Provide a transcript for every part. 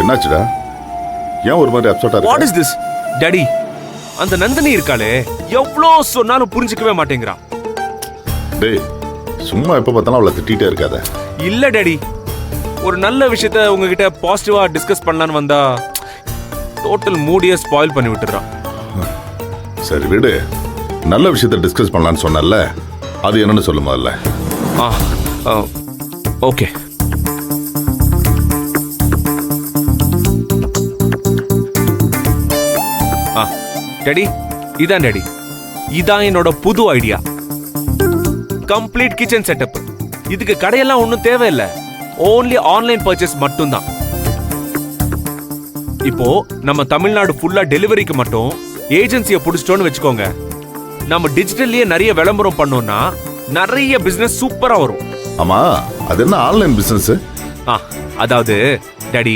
என்னாச்சுடா? ஏன் ஒரு மாதிரி அப்செட்டா இருக்க? What is this daddy? அந்த நந்தினி இருக்காளே, எவ்வளோ சொன்னாலும் புரிஞ்சுக்கவே மாட்டேங்கிறா. டேய், சும்மா எப்ப பார்த்தாலும் அவளை திட்டிகிட்டே இருக்காத. இல்ல டாடி, ஒரு நல்ல விஷயத்த உங்ககிட்ட பாசிட்டிவா டிஸ்கஸ் பண்ணலான்னு வந்தா டோட்டல் மூடியை ஸ்பாயில் பண்ணி விட்டுறான். சரி விடு, நல்ல விஷயத்த டிஸ்கஸ் பண்ணலான்னு சொன்னல, அது என்னன்னு சொல்லு முதல்ல. ஓகே. டாடி, இதான் டாடி, இதான் என்னோட புது ஐடியா. Complete kitchen setup. இதுக்கு கடையெல்லாம் ஒன்றும் தேவையில்லை, ஓன்லி ஆன்லைன் பர்ச்சேஸ் மட்டும்தான். இப்போ நம்ம தமிழ்நாடு ஃபுல்லா டெலிவரிக்கு மட்டும் ஏஜென்சியை புடிச்சிட்டோன்னு வச்சுக்கோங்க. நம்ம டிஜிட்டல்லயே நிறைய விளம்பரம் பண்ணோம்னா நிறைய பிசினஸ் சூப்பரா வரும். ஆமா, அது என்ன ஆன்லைன் பிசினஸ்? அதாவது டாடி,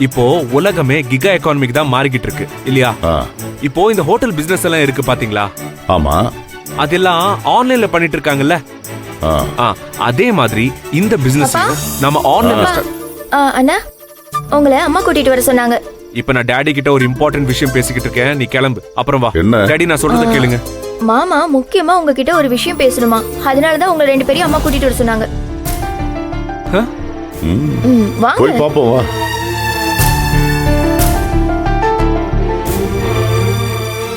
இப்போ உலகமே கிகா எக்கானமிக் தான் மாறிக்கிட்டு இருக்கு இல்லையா? இப்போ இந்த ஹோட்டல் பிசினஸ் எல்லாம் இருக்கு பாத்தீங்களா? ஆமா, அதெல்லாம் ஆன்லைன்ல பண்ணிட்டு இருக்காங்கல்ல. அதே மாதிரி இந்த பிசினஸ் நம்ம ஆன்லைன்ல. அண்ணா, உங்களை அம்மா கூட்டிட்டு வர சொன்னாங்க. இப்ப நான் டாடி கிட்ட ஒரு இம்பார்ட்டன்ட் விஷயம் பேசிக்கிட்டு இருக்கேன், நீ கிளம்பு. அப்புறம் வா. என்ன டாடி, நான் சொல்றத கேளுங்க. மாமா முக்கியமா உங்ககிட்ட ஒரு விஷயம் பேசணுமா, அதனாலதான் உங்க ரெண்டு பேரையும் அம்மா கூட்டிட்டு வர சொன்னாங்க. போய் பாப்போம் வா.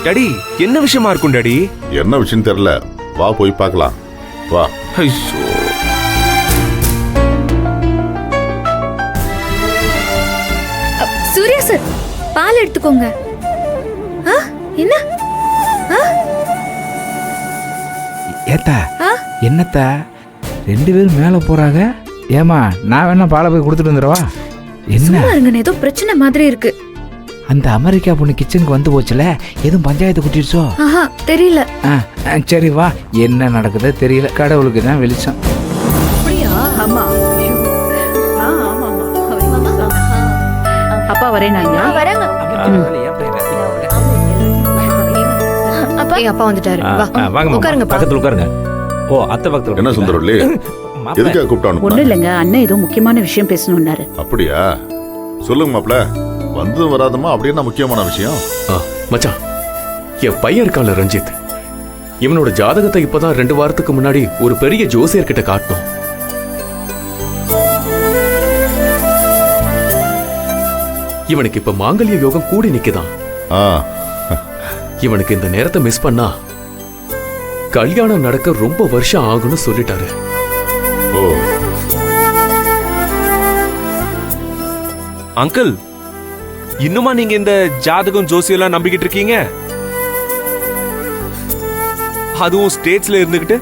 டாடி, என்ன விஷயமா இருக்கும் டாடி? என்ன விஷயம் தெரியல, வா போய் பார்க்கலாம் வா. ஐயோ, சூர்யா சார், பால் எடுத்துக்கோங்க. என்ன ஏத்தா, என்னத்தா ரெண்டு பேரும் மேல போறாங்க? ஏமா, நான் வேணா பாலை போய் கொடுத்துட்டு வந்துடவா? என்ன ஏதோ பிரச்சனை மாதிரி இருக்கு. அந்த அமெரிக்கா பொண்ணு கிச்சனுக்கு வந்து போச்சுல, எதுவும் பஞ்சாயத்து குட்டிடுச்சோ? தெரியல. சரி வா, என்ன நடக்குதோ தெரியல, கடவுளுக்கு தான் வெளிச்சம். அப்பா வரேன். அப்பா வந்துட்டாரு. வாங்க, பக்கத்துல உட்காருங்க. ஓ, அத்தை பக்கத்துல. என்ன சுந்தரவள்ளி, எதுக்காக கூப்பிட்டானு? ஒண்ணும் இல்லைங்க, அண்ணன் ஏதோ முக்கியமான விஷயம் பேசணும்னாரு. அப்படியா? சொல்லுங்க மாப்ள. வந்ததும் வராதமா அப்படி என்ன முக்கியமான விஷயம்? மச்சான், என் பையன் இருக்கான்ல ரஞ்சித், இவனோட ஜாதகத்தை இப்பதான் 2 வாரத்துக்கு முன்னாடி ஒரு பெரிய ஜோசியர்கிட்ட காட்டணும். இவனுக்கு இப்ப மாங்கல்ய யோகம் கூடி நிக்குதான். இவனுக்கு இந்த நேரத்தை மிஸ் பண்ணா கல்யாணம் நடக்க ரொம்ப வருஷம் ஆகும்னு சொல்லிட்டாரு. அங்கிள், இன்னுமா நீங்க இந்த ஜாதகம் ஜோசியெல்லாம் நம்பிக்கிட்டு இருக்கீங்க? அதுவும் ஸ்டேட்ஸ்ல இருந்துகிட்டு.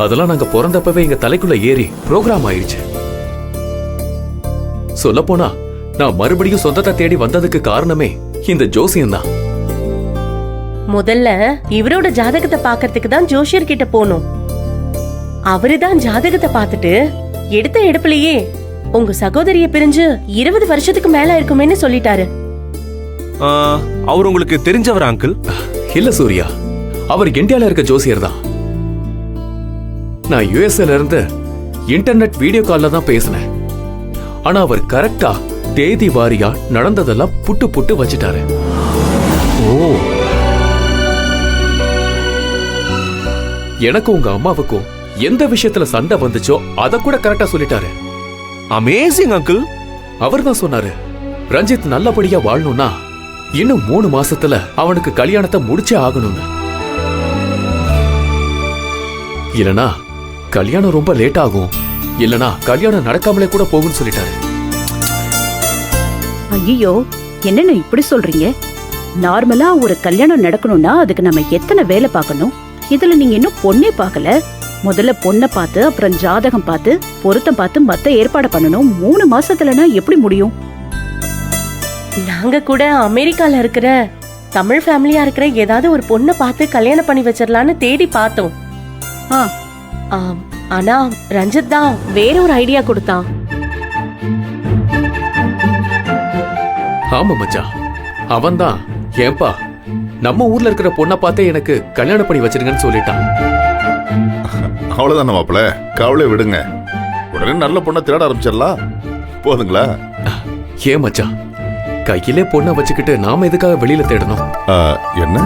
அதெல்லாம் நாங்க பிறந்தப்பவே எங்க தலைக்குள்ள ஏறி ப்ரோக்ராம் ஆயிடுச்சு. சொல்ல போனா நான் மறுபடியும் சொந்தத்தை தேடி வந்ததுக்கு காரணமே இந்த ஜோசியம் தான். முதல்ல இவரோட ஜாதகத்தை பாக்கிறதுக்கு தான் ஜோசியர் கிட்ட போனோம். அவருதான் ஜாதகத்தை பார்த்துட்டு எடுத்த எடுப்புலயே உங்க சகோதரிய பிரிஞ்சு 20 வருஷத்துக்கு மேல இருக்குமேன்னு சொல்லிட்டாரு. அவர் உங்களுக்கு தெரிஞ்சவர் அங்கிள்? இல்ல சூர்யா, அவர் இந்தியால இருக்க ஜோசியர் தான். நான் யுஎஸ்ல இருந்து இன்டர்நெட் வீடியோ கால்ல தான் பேசினேன். ஆனா அவர் கரெக்டா தேதி வாரியா நடந்ததெல்லாம் புட்டு புட்டு வச்சிட்டாரு. எனக்கு உங்க அம்மாவுக்கும் எந்த விஷயத்துல சண்டை வந்துச்சோ அத கூட கரெக்டா சொல்லிட்டாரு. Amazing uncle. அவர் தான் சொன்னாரு, ரஞ்சித் நல்லபடியா வாழணும்னா இன்னும் 3 மாசத்துல அவனுக்கு கல்யாணத்தை முடிச்சே ஆகணும்னு. இல்லனா கல்யாணம் ரொம்ப லேட் ஆகும், இல்லனா கல்யாணம் நடக்காமலே கூட போகும்னு சொல்லிட்டாரு. ஐயோ, என்னன்னு இப்படி சொல்றீங்க? நார்மலா ஒரு கல்யாணம் நடக்கணும்னா அதுக்கு நம்ம எத்தனை வேலை பார்க்கணும்? இதுல நீங்க இன்னும் பொண்ணே பார்க்கல. முதல்ல பொண்ணை பார்த்து, அப்புறம் ஜாதகம் பார்த்து, பொருத்தம் பார்த்து மத்த ஏற்பாடு பண்ணணும். 3 மாசத்துலனா எப்படி முடியும்? நாங்க கூட அமெரிக்கால இருக்கிற தமிழ் ஃபேமிலியா இருக்கிற ஏதாவது ஒரு பொண்ணை பார்த்து கல்யாணம் பண்ணி வச்சிடலான்னு தேடி பார்த்தோம். ஆனா ரஞ்சித் தான் வேற ஒரு ஐடியா கொடுத்தான். ஆமா மச்சான், அவன் தான் ஏன்பா நம்ம ஊர்ல இருக்கிற பொண்ணை பார்த்தே எனக்கு கல்யாணம் பண்ணி வச்சிருங்கன்னு சொல்லிட்டான். அவ்வளவுதான் மாப்ள, கவலை விடுங்க. உடனே நல்ல பொண்ணை தேட ஆரம்பிச்சிடலாம். போதுங்களா? ஏன் மச்சான், கையிலே பொண்ணை வச்சுக்கிட்டு நாம எதுக்காக வெளியில தேடணும்? என்ன